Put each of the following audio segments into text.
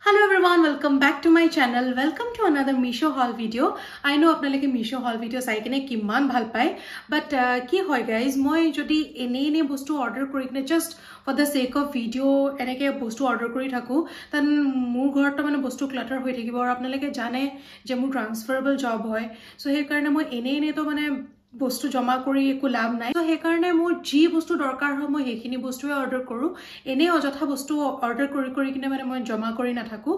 Hello everyone, welcome back to my channel. Welcome to another Meesho haul video. I know apnalage Meesho haul video sai kine kiman bhal pai, but ki hoy guys, moi jodi ene bostu order kori kine just for the sake of video eneke bostu order kori thaku, then mur ghor to mane bostu clutter hoi thakibo aru apnalage jane je mur transferable job hoy, so he karone moi ene to mane বস্তু জমা কৰি একো লাভ নাই তো হে কাৰণে মোৰ G বস্তু দৰকাৰ হয় মই হেখিনি বস্তুৱে অৰ্ডাৰ কৰো এনে অযথা বস্তু অৰ্ডাৰ কৰি কিনে মানে মই জমা কৰি নাথাকো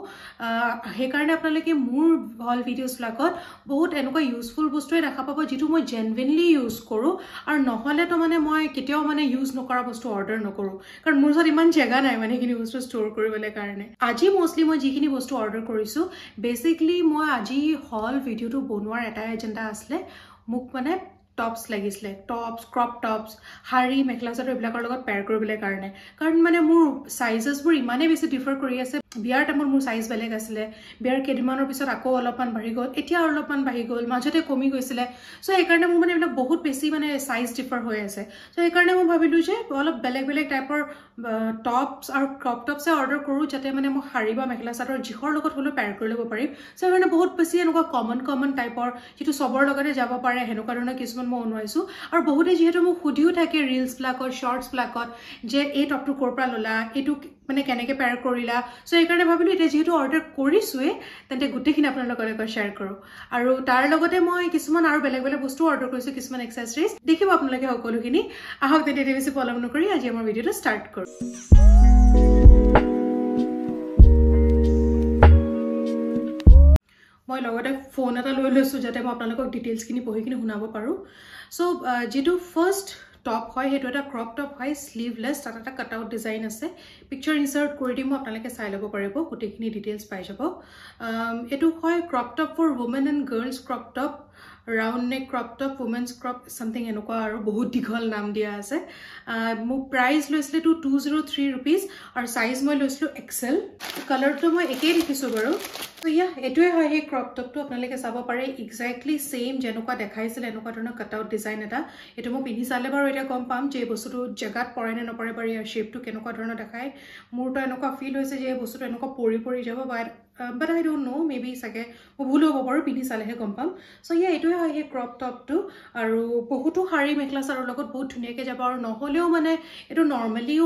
হে কাৰণে আপোনালোকে মোৰ হল ভিডিওছ লাগত বহুত এনেকুৱা ইউজফুল বস্তুৱে দেখা পাব যেটো মই জেনুইনলি ইউজ কৰো আৰু নহলে তো মানে মই কেতিয়াও মানে ইউজ নকৰা বস্তু অৰ্ডাৰ নকৰো কাৰণ মোৰ ওচৰত ইমান জায়গা নাই মানে হেখিনি বস্তু ষ্ট'ৰ কৰিবলৈ কাৰণে আজি মোষ্টলি মই যিখিনি বস্তু অৰ্ডাৰ কৰিছো বেসিক্যালি মই আজি হল ভিডিওটো বনোৱাৰ এটা এজেন্ডা আসলে মোক মানে टॉप्स লাগিছিলে टॉप्स क्रॉप टॉप्स হাৰি মেখলা চাদৰ বিলাকৰ লগত পেয়াৰ কৰিবলৈ কাৰণে কাৰণ মানে মোৰ সাইজেস বোৰ ইমানে বেছি ডিফাৰ কৰি আছে বিয়াৰ টাইমত মোৰ সাইজ বেলেগ আছিল বিয়াৰ কেদিমানৰ পিছত আকৌ অলপমান বাঢ়ি গল এতিয়া অলপমান বাঢ়ি গল মাজতে কমি গৈছিল সো এই কাৰণে মোৰ মানে এইবিলাক বহুত বেছি মানে সাইজ ডিফাৰ হৈ আছে সো এই কাৰণে মই ভাবিলো যে অলপ বেলেগ বেলেগ টাইপৰ टॉप्स আৰু क्रॉप टॉप्स অৰ্ডাৰ কৰো যাতে মানে মই হাৰি বা মেখলা চাদৰ জিখৰ লগত হলো পেয়াৰ কৰি ল'ব পাৰিম সো মানে বহুত বেছি এনেকুৱা কমন টাইপৰ যেটো সবৰ লগতে যাব পাৰে হেনকা ধৰণৰ কিছুমান মই অনুৱাইছো আৰু বহুতে যেহেতু মোক খুদিও থাকে ৰিলস ব্লগৰ শৰ্টস ব্লগত যে এই টপটো কৰপৰা ললা এটো মানে কেনেকে পেয়াৰ কৰিলা সো এই কাৰণে ভাবিলো এটা যেহেতু অৰ্ডাৰ কৰিছোৱে তেন্তে গুটেখিনি আপোনালোকৰ লগত শেয়াৰ কৰো আৰু তাৰ লগতে মই কিছুমান আৰু বেলেগ বেলেগ বস্তু অৰ্ডাৰ কৰিছো কিছুমান এক্সেসৰিজ দেখিব আপোনালোকে সকলোখিনি আহক তেন্তে বেছি পলম নকৰি আজি আমাৰ ভিডিওটো ষ্টাৰ্ট কৰো মই লগতে ফোন এটা লৈ লৈছো যাতে মই আপোনালোকক ডিটেইলছ খিনি পঢ়ি কিনে শুনাব পাৰো সো যেটো ফাৰ্স্ট টপ হয় হেটো এটা ক্ৰপ টপ হয় স্লিভলেস তাত এটা কাট আউট ডিজাইন আছে পিকচাৰ ইনসাৰ্ট কৰি দিম আপোনালোকে চাই ল'ব পাৰিব গুটেখিনি ডিটেইলছ পাই যাব এটো হয় crop top for women and girls crop top round neck crop top women's crop something एनका और बहुत दीघल नाम दिया আছে मो प्राइस लैसले 203 रुपीस और साइज মই লৈছিলো एक्सेल कलर तो মই একেই দেখিছো বাৰু তো ইয়া এটোই হয় এই क्रॉप टॉप তো আপোনালোকে চাব পাৰে এক্স্যাক্টলি সেম যেনকা দেখাইছিল এনেকা ধৰণৰ কাট আউট ডিজাইন এটা এটো মই পিন্ধি চালে বাৰু এটা কম পাম যে বস্তুটো জাগাত পৰে নে নপৰে বাৰু ইয়াৰ শেপটো কেনকা ধৰণৰ দেখায় মোৰ তো এনেকা ফিল হৈছে যে বস্তুটো এনেকা পৰি যাব but I don't know maybe sage mo bhulu hobo paru pini sale he kompam so yeah etoi hoy he crop top tu aru bohutu hari mekhla saror logot bahut dhuniya ke jaba aru noholeo mane eto normally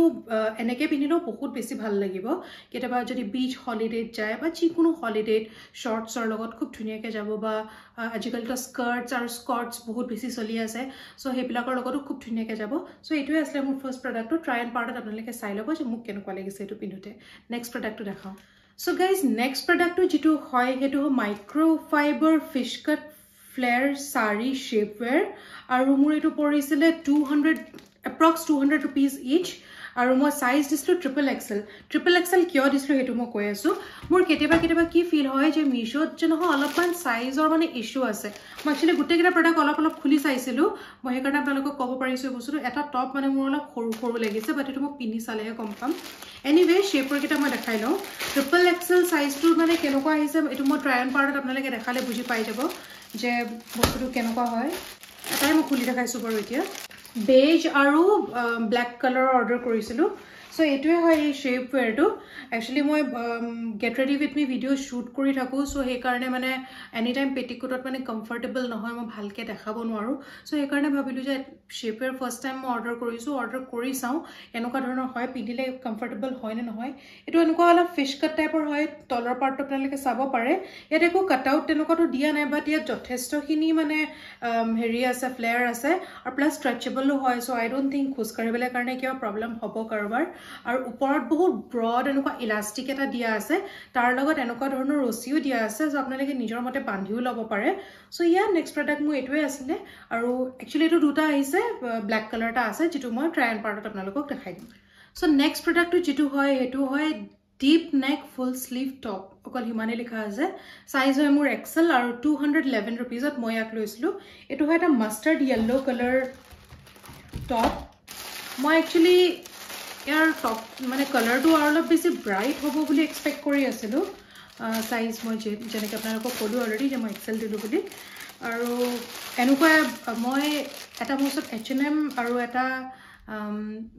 eneke pinilo bahut beshi bhal lagibo ketaba jodi beach holiday jay ba chikuno holiday shorts or logot khub dhuniya ke jabo ba ajikal to skirts aru skirts bahut beshi choli ase so he bilakor logot khub dhuniya ke jabo so etoi asle মোৰ first product to try and part apnalike sai lobo je muk kenukwa lagise eto pinute next product to dekhao So guys, next product to jitu hoy hetu microfiber fish cut flare sari shapewear aru mur etu porisile 200 approx 200 rupees each aru mo size dislo triple XL kyo dislo hetu mo koi asu mur keteba ki feel hoy je Meesho je no alopman size or mane issue ase mo actually gutte kira product alop khuli saisilu mo he karna apnalok kobo parisu bostu eta top mane mur alop khoru lagise but etu mo pini sale he confirm anyway shaper kita মই দেখাই লও triple XL size to মানে কেনকা আহিছে এটো মই try and পার্টত আপোনালোকে দেখালে বুজি পাই যাব যে বস্তুটো কেনকা হয় এটাই মই খুলি দেখাইছো বাৰু এতিয়া বেজ আৰু ব্ল্যাক কালাৰ অৰ্ডাৰ কৰিছিলো সো এটোই হয় এই শেপৱেৰ টু एक्चुअली মই get ready with me video shoot কৰি থাকো সো হে কাৰণে মানে এনি টাইম পেটিকোটত মানে কমফৰ্টেবল নহয় মই ভালকে দেখাব নোৱাৰো সো হে কাৰণে ভাবিলো যে শেপৱেৰ ফাৰ্স্ট টাইম মই অৰ্ডাৰ কৰি চাও এনেকা ধৰণৰ হয় পিন্ধিলে কমফৰ্টেবল হয় নে নহয় এটো এনেকা অলপ ফিশ কাট টাইপৰ হয় তলৰ পাৰ্টটো আপোনালোকে চাব পাৰে ইয়াত একো কাট আউট তেনেকাটো দিয়া নাই বাট ইয়াত যথেষ্টখিনি মানে হেৰি আছে ফ্লেয়াৰ আছে আৰু প্লাস ষ্ট্ৰেচেবল হয় সো আই ডোন্ট থিংক খুজ কৰিবলে কাৰণে কিবা প্ৰবলেম হ'ব কাৰবাৰ আৰু ওপৰত বহুত ব্ৰড এনেকা ইলাস্টিক এটা দিয়া আছে তাৰ লগত এনেকা ধৰণৰ ৰছিও দিয়া আছে যে আপোনালোকে নিজৰ মতে বান্ধিও লব পাৰে সো ইয়া নেক্সট প্ৰডাক্ট মই এটোৱে আছিল আৰু একচুয়ালি এটো দুটা আহিছে ব্ল্যাক কালাৰটা আছে যেটো মই ট্ৰাই এন্ড পাৰ্টত আপোনালোকক দেখাই দিম সো নেক্সট প্ৰডাক্টটো যেটো হয় হেতু হয় deep neck full sleeve top অকল হিমানে লিখা আছে সাইজ হয় মোৰ XL আৰু 211 रुपीसত মই ইয়াক লৈছিলো এটো হয় এটা মাষ্টাৰ্ড yellow কালাৰ টপ মই একচুয়ালি यार टॉप माने कलर तो और অলপ বেছি ব্রাইট হ'ব বুলি এক্সপেক্ট কৰি আছিলো সাইজ মই যেনেকৈ আপোনালোকক ক'লো অলৰেডি যে মই XL দিলো বুলি আৰু এনেকুৱা মই এটা মোছত H&M আৰু এটা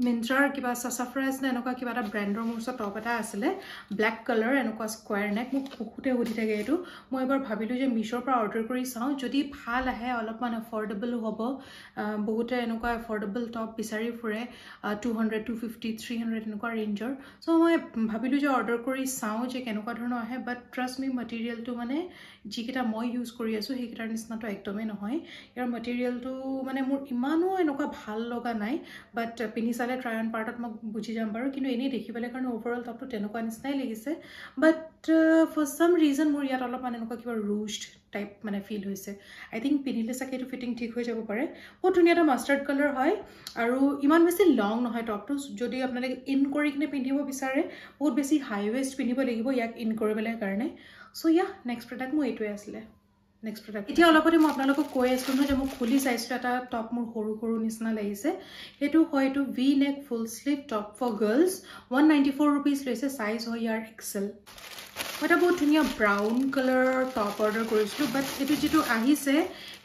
মিন্ত্ৰাৰ কিবা সাসাফ্ৰাজ নে এনেকুৱা কিবা এটা ব্ৰেণ্ডৰ মোৰ ওচৰত টপ এটা আছিলে ব্লেক কালাৰ এনেকুৱা স্কোয়াৰ নেক মোক বহুতে সুধি থাকে এইটো মই এবাৰ ভাবিলোঁ যে মিছৰ পৰা অৰ্ডাৰ কৰি চাওঁ যদি ভাল আহে অলপমান এফৰ্ডেবল হ'ব বহুতে এনেকুৱা এফৰ্ডেবল টপ বিচাৰি ফুৰে 200 250 300 এনেকুৱা ৰেঞ্জৰ চ' মই ভাবিলোঁ যে অৰ্ডাৰ কৰি চাওঁ যে কেনেকুৱা ধৰণৰ আহে বাট ট্ৰাষ্ট মি মেটেৰিয়েলটো মানে যিকেইটা মই ইউজ কৰি আছোঁ সেইকেইটাৰ নিচিনাটো একদমেই নহয় ইয়াৰ মেটেৰিয়েলটো মানে মোৰ ইমানো এনেকুৱা ভাল লগা নাই বাট পিন্ধি চালে ট্ৰাই অন পাৰ্টত মই বুজি যাম বাৰু কিন্তু এনেই দেখিবলৈ কাৰণে অভাৰঅল টপটো তেনেকুৱা নিচিনাই লাগিছে বাট ফৰ ছাম ৰিজন মোৰ ইয়াত অলপমান এনেকুৱা কিবা ৰুষ্ট টাইপ মানে ফিল হৈছে আই থিংক পিন্ধিলে চাগে এইটো ফিটিং ঠিক হৈ যাব পাৰে বহুত ধুনীয়া এটা মাষ্টাৰ্ড কালাৰ হয় আৰু ইমান বেছি লং নহয় টপটো যদি আপোনালোকে ইন কৰি কিনে পিন্ধিব বিচাৰে বহুত বেছি হাই ৱেষ্ট পিন্ধিব লাগিব ইয়াক ইন কৰিবলৈ কাৰণে চ' ইয়া নেক্সট প্ৰডাক্ট মোৰ এইটোৱে আছিলে নেক্সট প্ৰডাক্ট এতিয়া অলপতে মই আপোনালোকক কৈ আছিলোঁ নহয় যে মোক খুলি চাইছিলোঁ এটা টপ মোৰ সৰু সৰু নিচিনা লাগিছে সেইটো হয় এইটো V neck full sleeve top for girls 194 rupees লৈছে চাইজ হয় ইয়াৰ এক্সেল মই এটা বহুত ধুনীয়া ব্ৰাউন কালাৰৰ টপ অৰ্ডাৰ কৰিছিলোঁ বাট এইটো যিটো আহিছে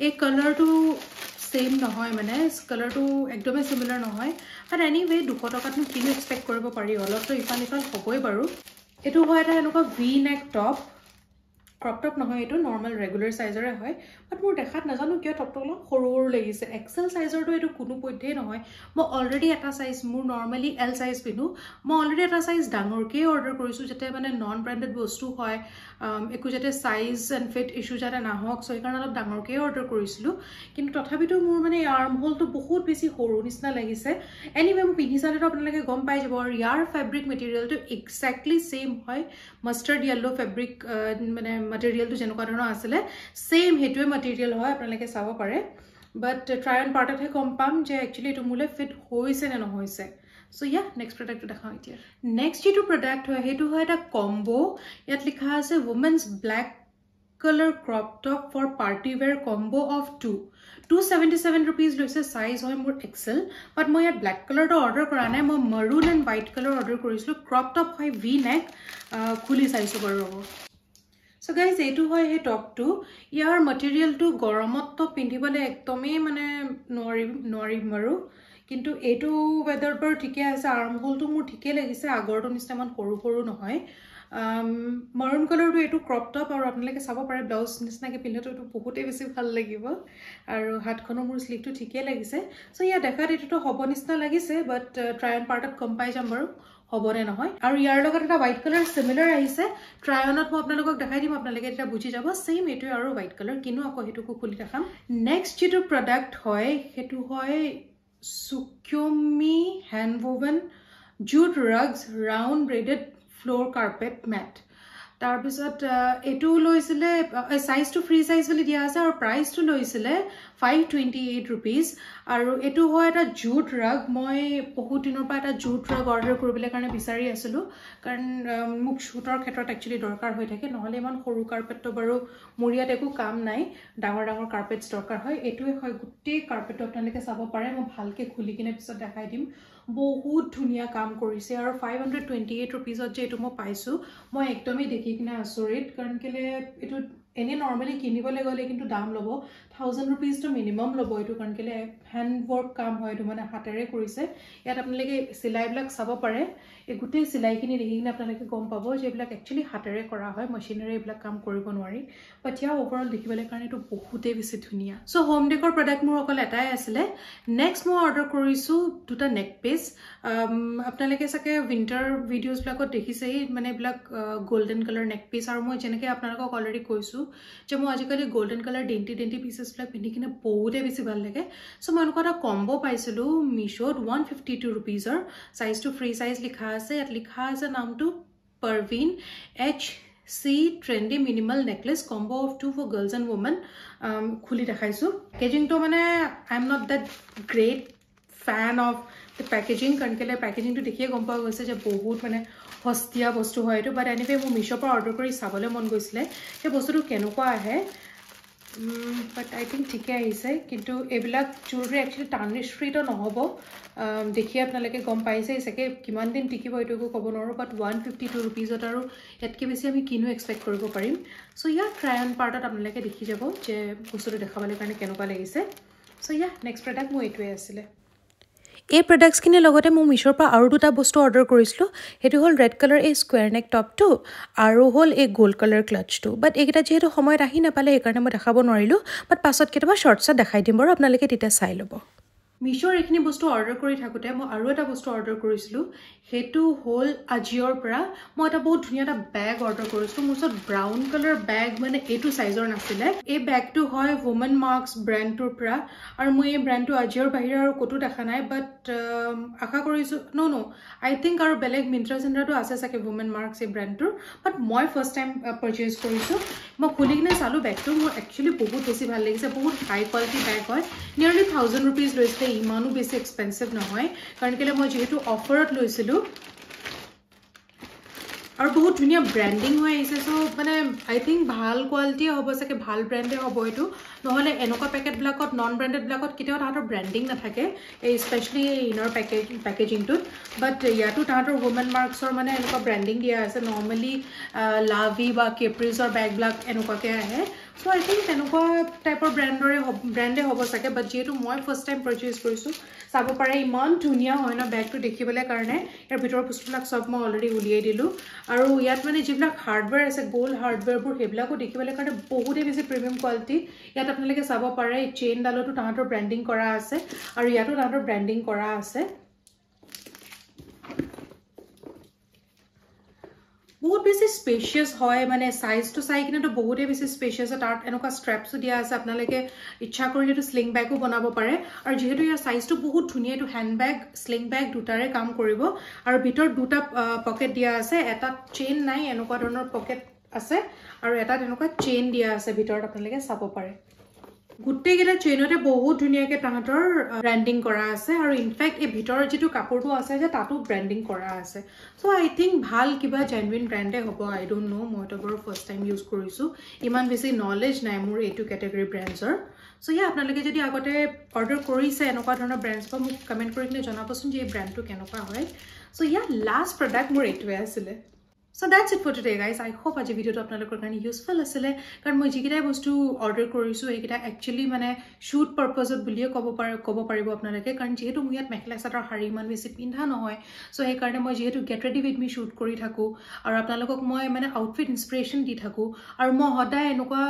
এই কালাৰটো সেম নহয় মানে কালাৰটো একদমেই সিমিলাৰ নহয় বাট এনিৱে 200 টকাতনো কিনো এক্সপেক্ট কৰিব পাৰি অলপতো ইফাল ইফাল হ'বই বাৰু এইটো হয় এটা এনেকুৱা ভি নেক টপ ক্ৰপ টপ নহয় এইটো নৰ্মেল ৰেগুলাৰ সাইজৰে হয় বাট মোৰ দেখাত নাজানো কিয় টপটো অলপ সৰু সৰু লাগিছে এক্সেল সাইজৰটো এইটো কোনো পধ্যেই নহয় মই অলৰেডি এটা সাইজ মোৰ নৰ্মেলি এল সাইজ পিন্ধো মই অলৰেডি এটা সাইজ ডাঙৰকে অৰ্ডাৰ কৰিছোঁ যাতে মানে নন ব্ৰেণ্ডেড বস্তু হয় একো যাতে সাইজ এণ্ড ফিট ইছ্যু যাতে নাহক চ' সেইকাৰণে অলপ ডাঙৰকে অৰ্ডাৰ কৰিছিলোঁ কিন্তু তথাপিতো মোৰ মানে আৰ্ম হোলটো বহুত বেছি সৰু নিচিনা লাগিছে এনিৱে মই পিন্ধি চালেতো আপোনালোকে গম পাই যাব আৰু ইয়াৰ ফেব্ৰিক মেটেৰিয়েলটো এক্সেক্টলি ছেইম হয় মাষ্টাৰ্ড য়েল্লো ফেব্ৰিক মানে মেটেৰিয়েলটো যেনেকুৱা ধৰণৰ আছিলে ছেইম সেইটোৱে মেটেৰিয়েল হয় আপোনালোকে চাব পাৰে বাট ট্ৰাই অন পাৰ্টতহে গম পাম যে একচুৱেলি এইটো মোলৈ ফিট হৈছে নে নহৈছে চ' ইয়া নেক্সট প্ৰডাক্টটো দেখাওঁ এতিয়া নেক্সট যিটো প্ৰডাক্ট হয় সেইটো হয় এটা কম্বো ইয়াত লিখা আছে women's black colour crop top for party wear combo of 277 rupees লৈছে সাইজ হয় মোৰ এক্সেল বাট মই ইয়াত ব্লেক কালাৰটো অৰ্ডাৰ কৰা নাই মই মাৰুন এণ্ড হোৱাইট কালাৰ অৰ্ডাৰ কৰিছিলোঁ ক্ৰপ টপ হয় ভি নেক খুলি চাইছোঁ বাৰু ৰ'ব চ' গাইজ এইটো হয় সেই টপটো ইয়াৰ মেটেৰিয়েলটো গৰমততো পিন্ধিবলৈ একদমেই মানে নোৱাৰিম বাৰু কিন্তু এইটো ৱেডাৰত বাৰু ঠিকে আছে আৰ্ম হোলটো মোৰ ঠিকেই লাগিছে আগৰটো নিচিনা ইমান সৰু সৰু নহয় মাৰুন কালাৰটো এইটো ক্ৰপ টপ আৰু আপোনালোকে চাব পাৰে ব্লাউজ নিচিনাকৈ পিন্ধাটো এইটো বহুতেই বেছি ভাল লাগিব আৰু হাতখনৰ মোৰ স্লিভটো ঠিকেই লাগিছে চ' ইয়াৰ দেখাত এইটোতো হ'ব নিচিনা লাগিছে বাট ট্ৰাই অন পাৰ্টত গম পাই যাম বাৰু হ'বনে নহয় আৰু ইয়াৰ লগত এটা হোৱাইট কালাৰ সিমিলাৰ আহিছে ট্ৰাই অনত মই আপোনালোকক দেখাই দিম আপোনালোকে এটা বুজি যাব ছেইম এইটোৱে আৰু হোৱাইট কালাৰ কিনো আকৌ সেইটোকো খুলি দেখাম নেক্সট যিটো প্ৰডাক্ট হয় সেইটো হয় সুক্যমি hand woven jute rugs round braided floor carpet mat তাৰপিছত এইটো লৈছিলে সাইজটো ফ্ৰী সাইজ বুলি দিয়া আছে আৰু প্ৰাইচটো লৈছিলে 528 rupees আৰু এইটো হয় এটা জুট ৰাগ মই বহুত দিনৰ পৰা এটা জুট ৰাগ অৰ্ডাৰ কৰিবলৈ কাৰণে বিচাৰি আছিলোঁ কাৰণ মোক শ্বুটৰ ক্ষেত্ৰত একচুৱেলি দৰকাৰ হৈ থাকে নহ'লে ইমান সৰু কাৰ্পেটটো বাৰু মোৰ ইয়াত একো কাম নাই ডাঙৰ ডাঙৰ কাৰ্পেটছ দৰকাৰ হয় এইটোৱে হয় গোটেই কাৰ্পেটটো আপোনালোকে চাব পাৰে মই ভালকৈ খুলি কিনে পিছত দেখাই দিম বহুত ধুনীয়া কাম কৰিছে আৰু 528 rupeesত যে এইটো মই পাইছোঁ মই একদমেই দেখি কিনে আচৰিত কাৰণ কেলে এইটো এনে নৰ্মেলি কিনিবলৈ গ'লে কিন্তু দাম ল'ব 1000 rupees তো মিনিমাম ল'ব এইটো কাৰণ কেলে হেণ্ড ৱৰ্ক কাম হয় এইটো মানে হাতেৰে কৰিছে ইয়াত আপোনালোকে চিলাইবিলাক চাব পাৰে এই গোটেই চিলাইখিনি দেখি কিনে আপোনালোকে গম পাব যে এইবিলাক একচুৱেলি হাতেৰে কৰা হয় মেচিনেৰে এইবিলাক কাম কৰিব নোৱাৰি বাট ইয়াৰ অভাৰঅল দেখিবলৈ কাৰণে এইটো বহুতেই বেছি ধুনীয়া চ' হোম ডেকৰ প্ৰডাক্ট মোৰ অকল এটাই আছিলে নেক্সট মই অৰ্ডাৰ কৰিছোঁ দুটা নেক পিচ আপোনালোকে চাগে উইণ্টাৰ ভিডিঅ'জবিলাকত দেখিছেই মানে এইবিলাক গল্ডেন কালাৰ নেক পিচ আৰু মই যেনেকৈ আপোনালোকক অলৰেডি কৈছোঁ যে মই আজিকালি গল্ডেন কালাৰ ডেণ্টি পিচেছবিলাক পিন্ধি কিনে বহুতেই বেছি ভাল লাগে চ' মই এনেকুৱা এটা কম্বো পাইছিলোঁ মিছ'ত 152 rupeesৰ সাইজটো ফ্ৰী সাইজ লিখা আছে ইয়াত লিখা আছে নামটো Parveen HC trendy minimal necklace combo of 2 for girls and women খুলি দেখাইছোঁ পেকেজিংটো মানে I am not that great fan of the packaging কাৰণ কেলৈ পেকেজিংটো দেখিয়ে গম পোৱা গৈছে যে বহুত মানে সস্তীয়া বস্তু হয় এইটো বাট এনিৱে মোৰ মিছ'ৰ পৰা অৰ্ডাৰ কৰি চাবলৈ মন গৈছিলে সেই বস্তুটো কেনেকুৱা আহে বাট আই থিংক ঠিকে আহিছে কিন্তু এইবিলাক জুৱেলাৰী একচুৱেলি টাৰ্নিছ ফ্ৰীটো নহ'ব দেখি আপোনালোকে গম পাইছে চাগে কিমান দিন টিকিব এইটো একো ক'ব নোৱাৰোঁ বাট 152 rupeesত আৰু ইয়াতকৈ বেছি আমি কিনো এক্সপেক্ট কৰিব পাৰিম চ' ইয়াৰ ট্ৰাই অন পাৰ্টত আপোনালোকে দেখি যাব যে বস্তুটো দেখাবলৈ কাৰণে কেনেকুৱা লাগিছে চ' ইয়াৰ নেক্সট প্ৰডাক্ট মোৰ এইটোৱে আছিলে এই প্ৰডাক্টছখিনিৰ লগতে মই মিছৰ পৰা আৰু দুটা বস্তু অৰ্ডাৰ কৰিছিলোঁ সেইটো হ'ল ৰেড কালাৰ এই স্কুৱেৰ নেক টপটো আৰু হ'ল এই গোল্ড কালাৰ ক্লাটচটো বাট এইকেইটা যিহেতু সময়ত আহি নাপালে সেইকাৰণে মই দেখাব নোৱাৰিলোঁ বাট পাছত কেতিয়াবা শ্বৰ্টছত দেখাই দিম বাৰু আপোনালোকে তেতিয়া চাই ল'ব মিছৰ এইখিনি বস্তু অৰ্ডাৰ কৰি থাকোঁতে মই আৰু এটা বস্তু অৰ্ডাৰ কৰিছিলোঁ সেইটো হ'ল আজিঅ'ৰ পৰা মই এটা বহুত ধুনীয়া এটা বেগ অৰ্ডাৰ কৰিছিলোঁ মোৰ ওচৰত ব্ৰাউন কালাৰ বেগ মানে এইটো চাইজৰ নাছিলে এই বেগটো হয় ৱুমেন মাৰ্কছ ব্ৰেণ্ডটোৰ পৰা আৰু মই এই ব্ৰেণ্ডটো আজিঅ'ৰ বাহিৰে আৰু ক'তো দেখা নাই বাট আশা কৰিছোঁ ন' আই থিংক আৰু বেলেগ মিন্ত্ৰা চেন্ত্ৰাটো আছে চাগে ৱুমেন মাৰ্কছ এই ব্ৰেণ্ডটোৰ বাট মই ফাৰ্ষ্ট টাইম পাৰচেজ কৰিছোঁ মই খুলি কিনে চালোঁ বেগটো মোৰ একচুৱেলি বহুত বেছি ভাল লাগিছে বহুত হাই কোৱালিটি বেগ হয় নিয়াৰলি 1000 rupees লৈছিলে ইমানো বেছি এক্সপেন্সিভ নহয় কাৰণ কেলে মই যেহেতু অফাৰত লৈছিলোঁ আৰু বহুত ধুনীয়া ব্ৰেণ্ডিং হৈ আহিছে সো মানে আই থিংক ভাল কোৱালিটি হ'ব চাগে ভাল ব্ৰেণ্ডে হ'ব এইটো নহলে এনেকুৱা পেকেটবিলাকত নন ব্ৰেণ্ডেড বিলাকত কেতিয়াও তাহাঁতৰ ব্ৰেণ্ডিং নাথাকে এই স্পেচিয়েলি ইনৰ পেকেজিংটোত বাট ইয়াতো তাহাঁতৰ ৱুমেন মাৰ্কছৰ মানে এনেকুৱা ব্ৰেণ্ডিং দিয়া আছে নৰ্মেলি লাভি বা কেপ্ৰিজৰ বেগবিলাক এনেকুৱাকৈ আহে সো আই থিংক তেনেকুৱা টাইপৰ ব্ৰেণ্ডে হ'ব চাগে বাট যিহেতু মই ফাৰ্ষ্ট টাইম পাৰচেজ কৰিছোঁ চাব পাৰে ইমান ধুনীয়া হয় ন বেগটো দেখিবলৈ কাৰণে ইয়াৰ ভিতৰৰ বস্তুবিলাক চব মই অলৰেডি উলিয়াই দিলোঁ আৰু ইয়াত মানে যিবিলাক হাৰ্ডৱেৰ আছে গোল্ড হাৰ্ডৱেৰবোৰ সেইবিলাকো দেখিবলৈ কাৰণে বহুতেই বেছি প্ৰিমিয়াম কোৱালিটি ইয়াত আপোনালোকে চাব পাৰে এই চেইনডালতো তাহাঁতৰ ব্ৰেণ্ডিং কৰা আছে আৰু ইয়াতো তাহাঁতৰ ব্ৰেণ্ডিং কৰা আছে বহুত বেছি স্পেচিয়াছ হয় মানে সাইজটো চাই কিনেতো বহুতেই বেছি স্পেচিয়াছ হয় তাত এনেকুৱা ষ্ট্ৰেপছো দিয়া আছে আপোনালোকে ইচ্ছা কৰিলেতো স্লিং বেগো বনাব পাৰে আৰু যিহেতু ইয়াৰ সাইজটো বহুত ধুনীয়া এইটো হেণ্ড বেগ স্লিং বেগ দুটাৰে কাম কৰিব আৰু ভিতৰত দুটা পকেট দিয়া আছে এটা চেইন নাই এনেকুৱা ধৰণৰ পকেট আছে আৰু এটা তেনেকুৱা চেইন দিয়া আছে ভিতৰত আপোনালোকে চাব পাৰে গুটেইকেইটা চেইনতে বহুত ধুনীয়াকৈ তাহাঁতৰ ব্ৰেণ্ডিং কৰা আছে আৰু ইনফেক্ট এই ভিতৰৰ যিটো কাপোৰটো আছে যে তাতো ব্ৰেণ্ডিং কৰা আছে চ' আই থিংক ভাল কিবা জেনুইন ব্ৰেণ্ডে হ'ব আই ডোণ্ট ন' মইতো বাৰু ফাৰ্ষ্ট টাইম ইউজ কৰিছোঁ ইমান বেছি নলেজ নাই মোৰ এইটো কেটেগৰী ব্ৰেণ্ডছৰ চ' ইয়া আপোনালোকে যদি আগতে অৰ্ডাৰ কৰিছে এনেকুৱা ধৰণৰ ব্ৰেণ্ডছৰ মোক কমেণ্ট কৰি কিনে জনাবচোন যে এই ব্ৰেণ্ডটো কেনেকুৱা হয় চ' ইয়া লাষ্ট প্ৰডাক্ট মোৰ এইটোৱে আছিলে So that's it for today guys. I hope আজি ভিডিওটো আপোনালোকৰ কাৰণে ইউজফুল আছিল কাৰণ মই যিকেইটা বস্তু অৰ্ডাৰ কৰিছোঁ এইকেইটা একচুৱেলি মানে শ্বুট পাৰপাজত বুলিয়ে ক'ব পাৰিব আপোনালোকে কাৰণ যিহেতু মই ইয়াত মেখেলা চাদৰ শাৰী ইমান বেছি পিন্ধা নহয় চ' সেইকাৰণে মই যিহেতু get ready with me shoot কৰি থাকোঁ আৰু আপোনালোকক মই মানে আউটফিট ইনস্পিৰেশ্যন দি থাকোঁ আৰু মই সদায় এনেকুৱা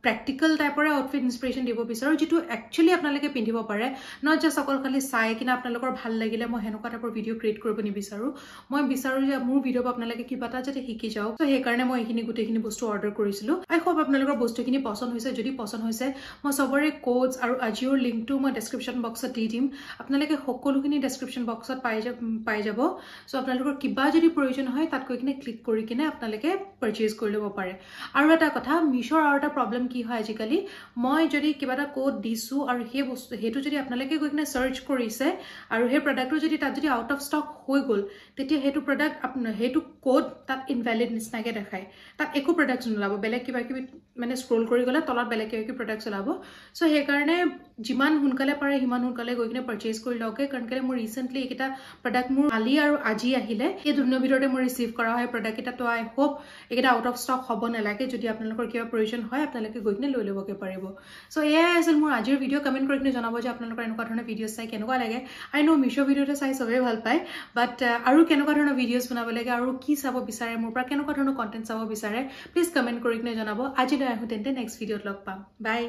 প্ৰেক্টিকেল টাইপৰে আউটফিট ইনস্পিৰেশ্যন দিব বিচাৰোঁ যিটো একচুৱেলি আপোনালোকে পিন্ধিব পাৰে নট জাষ্ট অকল খালি চাই কিনে আপোনালোকৰ ভাল লাগিলে মই সেনেকুৱা টাইপৰ ভিডিঅ' ক্ৰিয়েট কৰিব নিবিচাৰোঁ মই বিচাৰোঁ যে মোৰ ভিডিঅ' আপোনালোকে কিবা এটা যাতে শিকি যাওক তো সেইকাৰণে মই এইখিনি গোটেইখিনি বস্তু অৰ্ডাৰ কৰিছিলোঁ আই হোপ আপোনালোকৰ বস্তুখিনি পচন্দ হৈছে যদি পচন্দ হৈছে মই চবৰে কোডছ আৰু আজিঅ'ৰ লিংকটো মই ডেছক্ৰিপশ্যন বক্সত দি দিম আপোনালোকে সকলোখিনি ডেছক্ৰিপশ্যন বক্সত পাই যাব চ' আপোনালোকৰ কিবা যদি প্ৰয়োজন হয় তাত গৈ কিনে ক্লিক কৰি কিনে আপোনালোকে পাৰচেজ কৰি ল'ব পাৰে আৰু এটা কথা মিছ'ৰ আৰু এটা প্ৰব্লেম কি হয় আজিকালি মই যদি কিবা এটা কোড দিছোঁ আৰু সেই বস্তু সেইটো যদি আপোনালোকে গৈ কিনে চাৰ্চ কৰিছে আৰু সেই প্ৰডাক্টটো যদি তাত যদি আউট অফ ষ্টক হৈ গ'ল তেতিয়া সেইটো প্ৰডাক্ট সেইটো কোড তাত ইনভ্যালিড নিচিনাকৈ দেখায় তাত একো প্ৰডাক্টছ নোলাব বেলেগ কিবা কিবি মানে স্ক্ৰল কৰি গ'লে তলত বেলেগ কিবা কিবি প্ৰডাক্টছ ওলাব চ' সেইকাৰণে যিমান সোনকালে পাৰে সিমান সোনকালে গৈ কিনে পাৰচেজ কৰি লওঁগে কাৰণ কেলৈ মোৰ ৰিচেণ্টলি এইকেইটা প্ৰডাক্ট মোৰ কালি আৰু আজি আহিলে এই দুদিনৰ ভিতৰতে মই ৰিচিভ কৰা হয় প্ৰডাক্টকেইটা তো আই হোপ এইকেইটা আউট অফ ষ্টক হ'ব নালাগে যদি আপোনালোকৰ কিবা প্ৰয়োজন হয় আপোনালোকে গৈ কিনে লৈ ল'বগৈ পাৰিব চ' এয়াই আছিল মোৰ আজিৰ ভিডিঅ' কমেণ্ট কৰি কিনে জনাব যে আপোনালোকৰ এনেকুৱা ধৰণৰ ভিডিঅ' চাই কেনেকুৱা লাগে আই ন' মিছ'ৰ ভিডিঅ'টো চাই চবেই ভাল পায় বাট আৰু কেনেকুৱা ধৰণৰ ভিডিঅ'ছ বনাব লাগে আৰু কি চাব বিচাৰে মোৰ পৰা কেনেকুৱা ধৰণৰ কণ্টেণ্ট চাব বিচাৰে প্লিজ কমেণ্ট কৰি কিনে জনাব আজিলৈ আহোঁ তেন্তে নেক্সট ভিডিঅ'ত লগ পাম বাই